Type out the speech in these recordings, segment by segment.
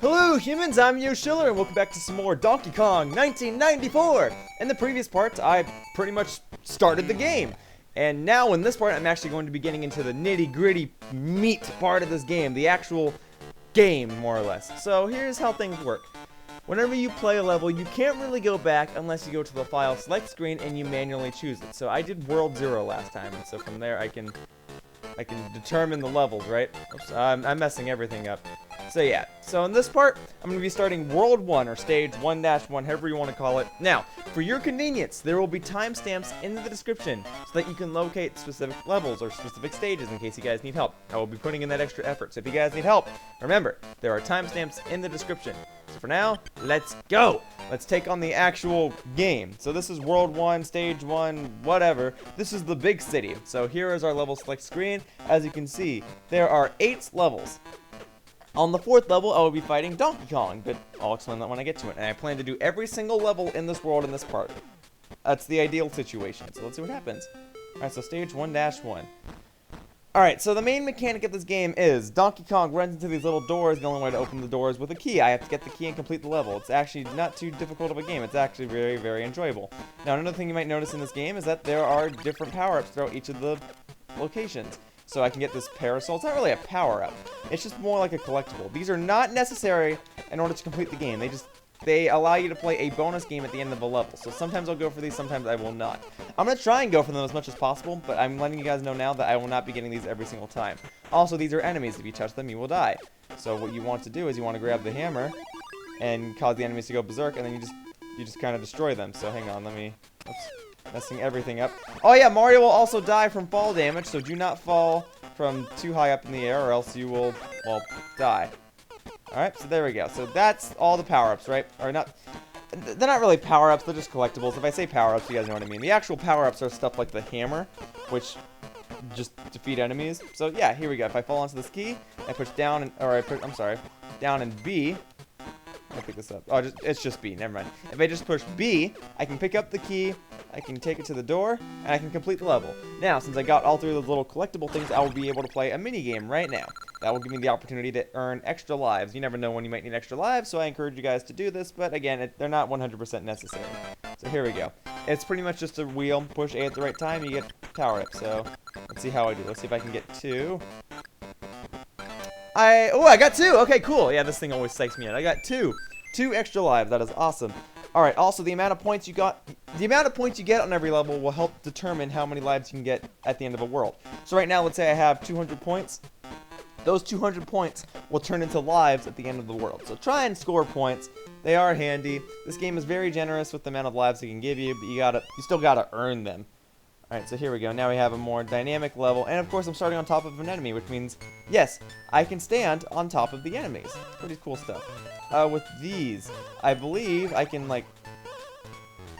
Hello humans, I'm Yoshiller and welcome back to some more Donkey Kong 1994! In the previous part, I pretty much started the game. And now in this part, I'm actually going to be getting into the nitty-gritty meat part of this game. The actual game, more or less. So here's how things work. Whenever you play a level, you can't really go back unless you go to the file select screen and you manually choose it. So I did World 0 last time, and so from there I can determine the levels, right? Oops, I'm messing everything up. So yeah, so in this part, I'm going to be starting World 1, or Stage 1-1, however you want to call it. Now, for your convenience, there will be timestamps in the description so that you can locate specific levels or specific stages in case you guys need help. I will be putting in that extra effort, so if you guys need help, remember, there are timestamps in the description. So for now, let's go! Let's take on the actual game. So this is World 1, Stage 1, whatever. This is the big city. So here is our level select screen. As you can see, there are 8 levels. On the 4th level, I will be fighting Donkey Kong, but I'll explain that when I get to it. And I plan to do every single level in this world in this part. That's the ideal situation, so let's see what happens. Alright, so Stage 1-1. Alright, so the main mechanic of this game is Donkey Kong runs into these little doors. The only way to open the doors with a key. I have to get the key and complete the level. It's actually not too difficult of a game. It's actually very, very enjoyable. Now, another thing you might notice in this game is that there are different power-ups throughout each of the locations. So I can get this parasol. It's not really a power-up. It's just more like a collectible. These are not necessary in order to complete the game. They allow you to play a bonus game at the end of a level. So sometimes I'll go for these, sometimes I will not. I'm going to try and go for them as much as possible, but I'm letting you guys know now that I will not be getting these every single time. Also, these are enemies. If you touch them, you will die. So what you want to do is you want to grab the hammer and cause the enemies to go berserk, and then you just kind of destroy them. So hang on, oops. Messing everything up. Oh yeah, Mario will also die from fall damage, so do not fall from too high up in the air or else you will, well, die. Alright, so there we go. So that's all the power-ups, right? Or not, they're not really power-ups, they're just collectibles. If I say power-ups, you guys know what I mean. The actual power-ups are stuff like the hammer, which just defeat enemies. So yeah, here we go. If I fall onto this key, I push down and, down and B. I'll pick this up. Oh, it's just B. Never mind. If I just push B, I can pick up the key, I can take it to the door, and I can complete the level. Now, since I got all 3 of those little collectible things, I will be able to play a mini game right now. That will give me the opportunity to earn extra lives. You never know when you might need extra lives, so I encourage you guys to do this, but again, they're not 100% necessary. So here we go. It's pretty much just a wheel. Push A at the right time, you get power up. So let's see how I do. Let's see if I can get 2. I got 2. Okay, cool. Yeah, this thing always psychs me out. I got 2 extra lives. That is awesome. All right. Also, the amount of points you get on every level will help determine how many lives you can get at the end of a world. So right now, let's say I have 200 points. Those 200 points will turn into lives at the end of the world. So try and score points. They are handy. This game is very generous with the amount of lives it can give you, but you still gotta earn them. Alright, so here we go. Now we have a more dynamic level. And of course, I'm starting on top of an enemy, which means, yes, I can stand on top of the enemies. Pretty cool stuff. With these, I believe I can,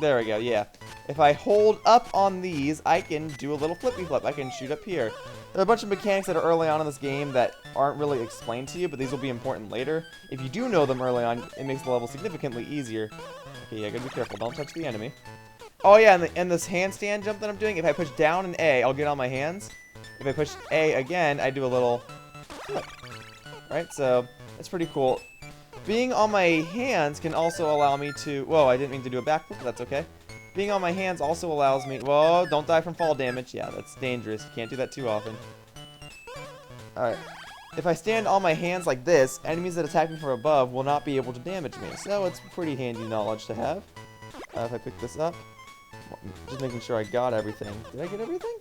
there we go, yeah. If I hold up on these, I can do a little flippy flip. I can shoot up here. There are a bunch of mechanics that are early on in this game that aren't really explained to you, but these will be important later. If you do know them early on, it makes the level significantly easier. Okay, yeah, gotta be careful. Don't touch the enemy. Oh yeah, and this handstand jump that I'm doing, if I push down and A, I'll get on my hands. If I push A again, I do a little flip. Right, so that's pretty cool. Being on my hands can also allow me to... Whoa, I didn't mean to do a backflip, but that's okay. Being on my hands also allows me... Whoa, don't die from fall damage. Yeah, that's dangerous. You can't do that too often. Alright. If I stand on my hands like this, enemies that attack me from above will not be able to damage me. So it's pretty handy knowledge to have. If I pick this up... Just making sure I got everything. Did I get everything?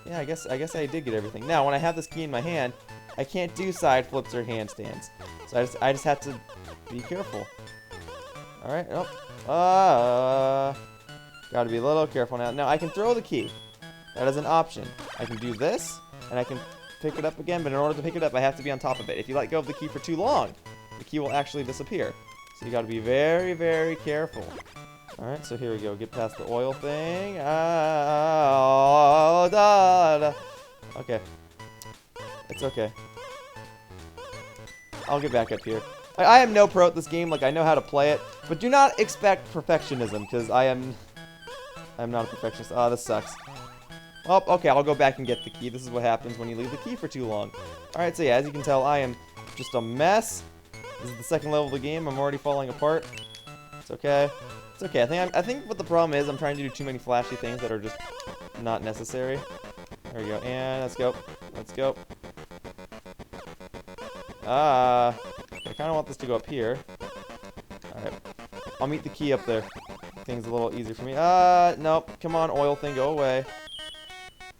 Yeah, I guess I did get everything. Now, when I have this key in my hand, I can't do side flips or handstands. So I just have to be careful. Alright, gotta be a little careful now. Now, I can throw the key. That is an option. I can do this, and I can pick it up again, but in order to pick it up, I have to be on top of it. If you let go of the key for too long, the key will actually disappear. So you gotta be very, very careful. Alright, so here we go. Get past the oil thing. Okay. It's okay. I'll get back up here. I am no pro at this game. I know how to play it. But do not expect perfectionism, because I'm not a perfectionist. Oh, this sucks. Oh, okay, I'll go back and get the key. This is what happens when you leave the key for too long. Alright, so yeah, as you can tell, I am just a mess. This is the second level of the game. I'm already falling apart. It's okay. It's okay. I think what the problem is, I'm trying to do too many flashy things that are just not necessary. There we go. And let's go. Let's go. I kind of want this to go up here. Alright. I'll meet the key up there. Things a little easier for me. Nope. Come on, oil thing, go away.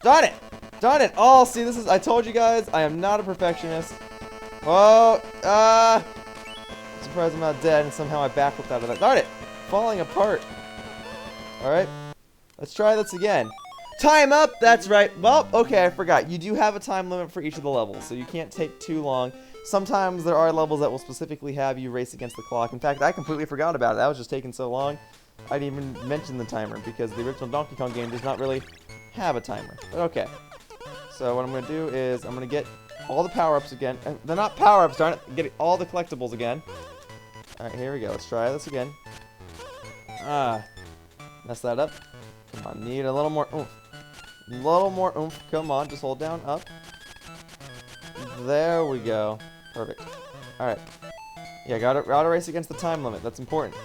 Darn it! Darn it! Oh, see, this is, I told you guys, I am not a perfectionist. Oh, I'm surprised I'm not dead, and somehow I backflipped out of that. Darn it! Falling apart. Alright. Let's try this again. Time up! That's right. Well, okay, I forgot. You do have a time limit for each of the levels, so you can't take too long. Sometimes there are levels that will specifically have you race against the clock. In fact, I completely forgot about it. That was just taking so long. I didn't even mention the timer, because the original Donkey Kong game does not really have a timer. But okay. So what I'm going to do is I'm going to get all the power-ups again. They're not power-ups, darn it. Get all the collectibles again. Alright, here we go. Let's try this again. Mess that up. Come on, need a little more oomph. A little more oomph. Come on, just hold down, up. There we go. Perfect. Alright. Yeah, gotta race against the time limit. That's important.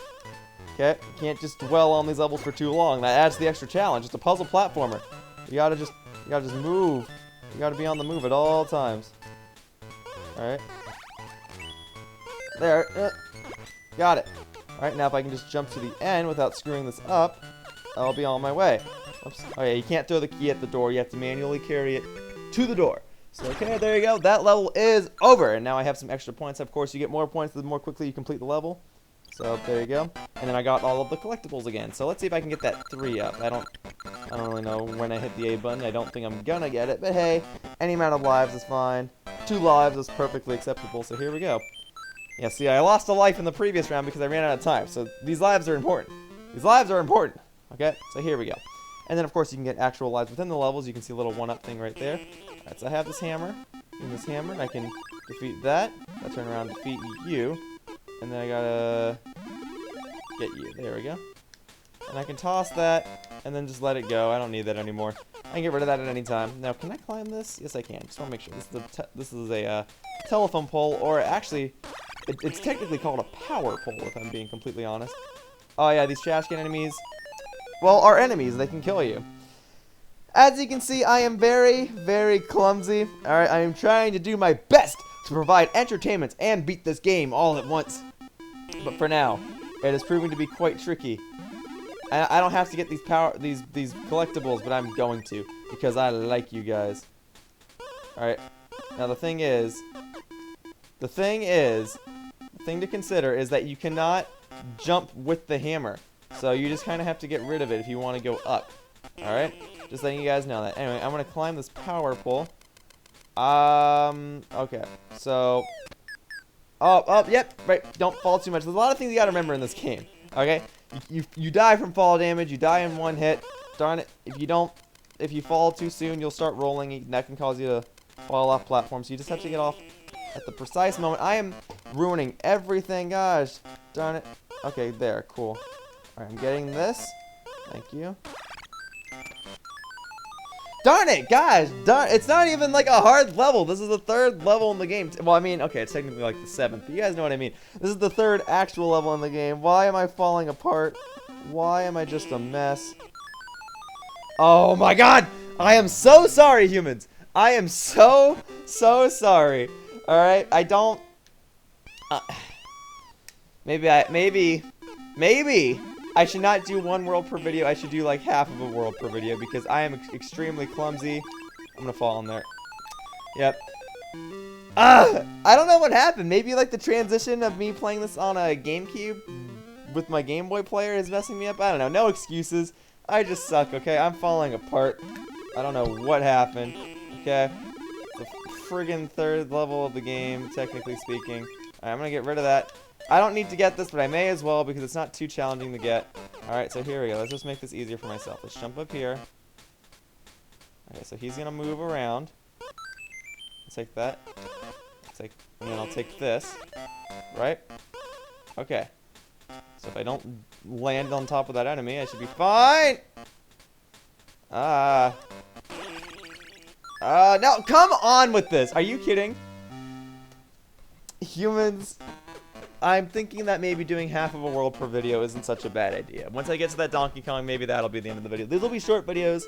Okay? You can't just dwell on these levels for too long. That adds the extra challenge. It's a puzzle platformer. You gotta just move. You gotta be on the move at all times. Alright. There. Got it. Alright, now if I can just jump to the end without screwing this up, I'll be on my way. Oops. Oh yeah, you can't throw the key at the door. You have to manually carry it to the door. So, okay, there you go. That level is over. And now I have some extra points. Of course, you get more points the more quickly you complete the level. So, there you go. And then I got all of the collectibles again. So, let's see if I can get that 3 up. I don't really know when I hit the A button. I don't think I'm gonna get it. But hey, any amount of lives is fine. 2 lives is perfectly acceptable. So, here we go. Yeah, see, I lost a life in the previous round because I ran out of time. So, these lives are important. These lives are important. Okay? So, here we go. And then, of course, you can get actual lives within the levels. You can see a little 1-up thing right there. Alright, so I have this hammer. And this hammer, and I can defeat that. I turn around and defeat you. And then I gotta get you. There we go. And I can toss that, and then just let it go. I don't need that anymore. I can get rid of that at any time. Now, can I climb this? Yes, I can. Just want to make sure. This is a telephone pole, or actually, it's technically called a power pole, if I'm being completely honest. Oh yeah, these trash can enemies, well, are enemies. They can kill you. As you can see, I am very, very clumsy. Alright, I am trying to do my best to provide entertainment and beat this game all at once. But for now, it is proving to be quite tricky. I don't have to get these collectibles, but I'm going to, because I like you guys. Alright, now the thing to consider is that you cannot jump with the hammer. So you just kind of have to get rid of it if you want to go up. Alright? Just letting you guys know that. Anyway, I'm going to climb this power pole. Okay. So. Yep. Right. Don't fall too much. There's a lot of things you got to remember in this game. Okay? You die from fall damage. You die in one hit. Darn it. If you fall too soon, you'll start rolling. And that can cause you to fall off platforms. So you just have to get off at the precise moment. I am ruining everything, gosh. Darn it. Okay, there. Cool. Alright, I'm getting this. Thank you. Darn it, guys! Darn, it's not even like a hard level. This is the 3rd level in the game. Well, I mean, okay, it's technically like the 7th, but you guys know what I mean. This is the 3rd actual level in the game. Why am I falling apart? Why am I just a mess? Oh my god! I am so sorry, humans. I am so sorry. Alright, I don't... Maybe I should not do 1 world per video. I should do like half of a world per video because I am extremely clumsy. I'm gonna fall in there. Yep. I don't know what happened. Maybe like the transition of me playing this on a GameCube with my Game Boy player is messing me up. I don't know. No excuses. I just suck, okay? I'm falling apart. I don't know what happened. Okay? The friggin' 3rd level of the game, technically speaking. Alright, I'm gonna get rid of that. I don't need to get this, but I may as well because it's not too challenging to get. Alright, so here we go. Let's just make this easier for myself. Let's jump up here. Okay, so he's gonna move around. Let's take that. And then I'll take this. Right? Okay. So if I don't land on top of that enemy, I should be fine! No, come on with this! Are you kidding? humans, I'm thinking that maybe doing half of a world per video isn't such a bad idea. Once I get to that Donkey Kong, maybe that'll be the end of the video. These will be short videos.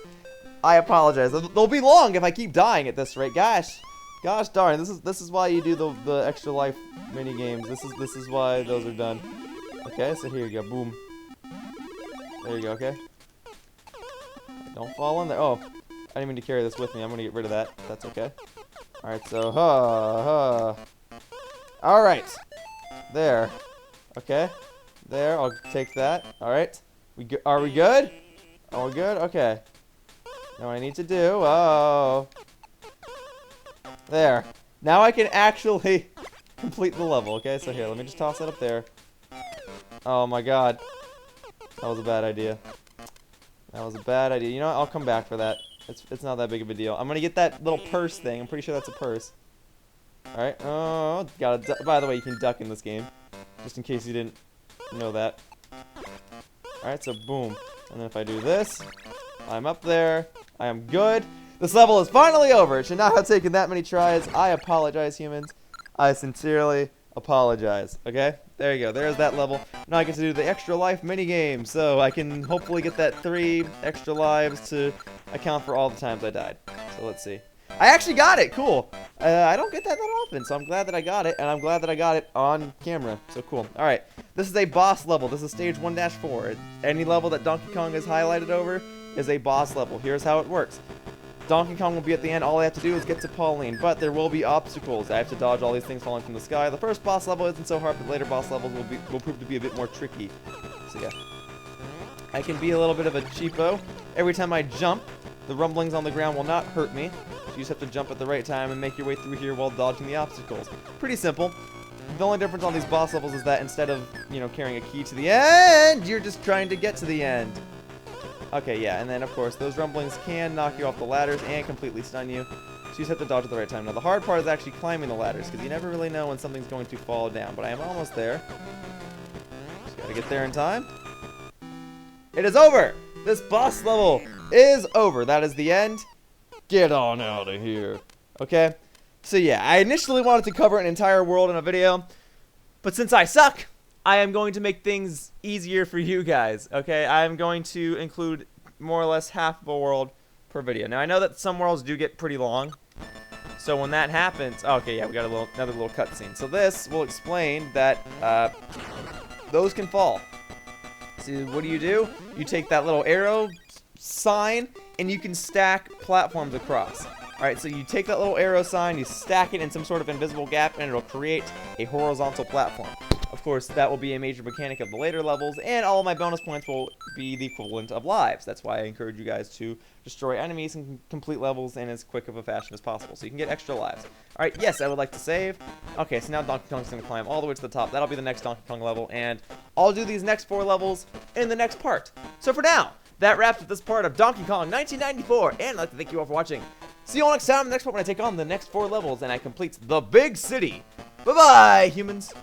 I apologize. They'll be long if I keep dying at this rate. Gosh darn. This is why you do the extra life mini games. This is why those are done. Okay, so here you go. Boom. There you go. Okay. Don't fall in there. Oh, I didn't mean to carry this with me. I'm gonna get rid of that. That's okay. All right. So All right. There. Okay. There. I'll take that. All right. Are we good? Are we good? Okay. Now what I need to do. Oh. There. Now I can actually complete the level. Okay. So here, let me just toss that up there. Oh my God. That was a bad idea. That was a bad idea. You know what? I'll come back for that. It's not that big of a deal. I'm gonna get that little purse thing. I'm pretty sure that's a purse. All right. Oh, by the way, you can duck in this game, just in case you didn't know that. All right. So boom. And then if I do this, I'm up there. I am good. This level is finally over. It should not have taken that many tries. I apologize, humans. I sincerely apologize. Okay. There you go. There's that level. Now I get to do the extra life minigame, so I can hopefully get that 3 extra lives to account for all the times I died. So let's see. I actually got it. Cool. I don't get that often, so I'm glad that I got it, and I'm glad that I got it on camera. So cool. All right. This is a boss level. This is stage 1-4. Any level that Donkey Kong is highlighted over is a boss level. Here's how it works. Donkey Kong will be at the end. All I have to do is get to Pauline, but there will be obstacles. I have to dodge all these things falling from the sky. The first boss level isn't so hard, but later boss levels will prove to be a bit more tricky. So yeah, I can be a little bit of a cheapo. Every time I jump, the rumblings on the ground will not hurt me. You just have to jump at the right time and make your way through here while dodging the obstacles. Pretty simple. The only difference on these boss levels is that instead of, carrying a key to the end, you're just trying to get to the end. Okay, yeah, and then, of course, those rumblings can knock you off the ladders and completely stun you. So you just have to dodge at the right time. Now, the hard part is actually climbing the ladders, because you never really know when something's going to fall down. But I am almost there. Just gotta get there in time. It is over! This boss level is over. That is the end. Get on out of here. Okay? So, yeah, I initially wanted to cover an entire world in a video, but since I suck, I am going to make things easier for you guys, okay? I am going to include more or less half of a world per video. Now, I know that some worlds do get pretty long, so when that happens... Okay, yeah, we got another little cutscene. So this will explain that those can fall. So what do? You take that little arrow sign, and you can stack platforms across. Alright, so you take that little arrow sign, you stack it in some sort of invisible gap, and it'll create a horizontal platform. Of course, that will be a major mechanic of the later levels, and all of my bonus points will be the equivalent of lives. That's why I encourage you guys to destroy enemies and complete levels in as quick of a fashion as possible, so you can get extra lives. Alright, yes, I would like to save. Okay, so now Donkey Kong's going to climb all the way to the top. That'll be the next Donkey Kong level, and I'll do these next 4 levels in the next part. So for now, that wraps up this part of Donkey Kong 1994, and I'd like to thank you all for watching. See you all next time in the next part when I take on the next 4 levels and I complete the big city. Bye-bye, humans.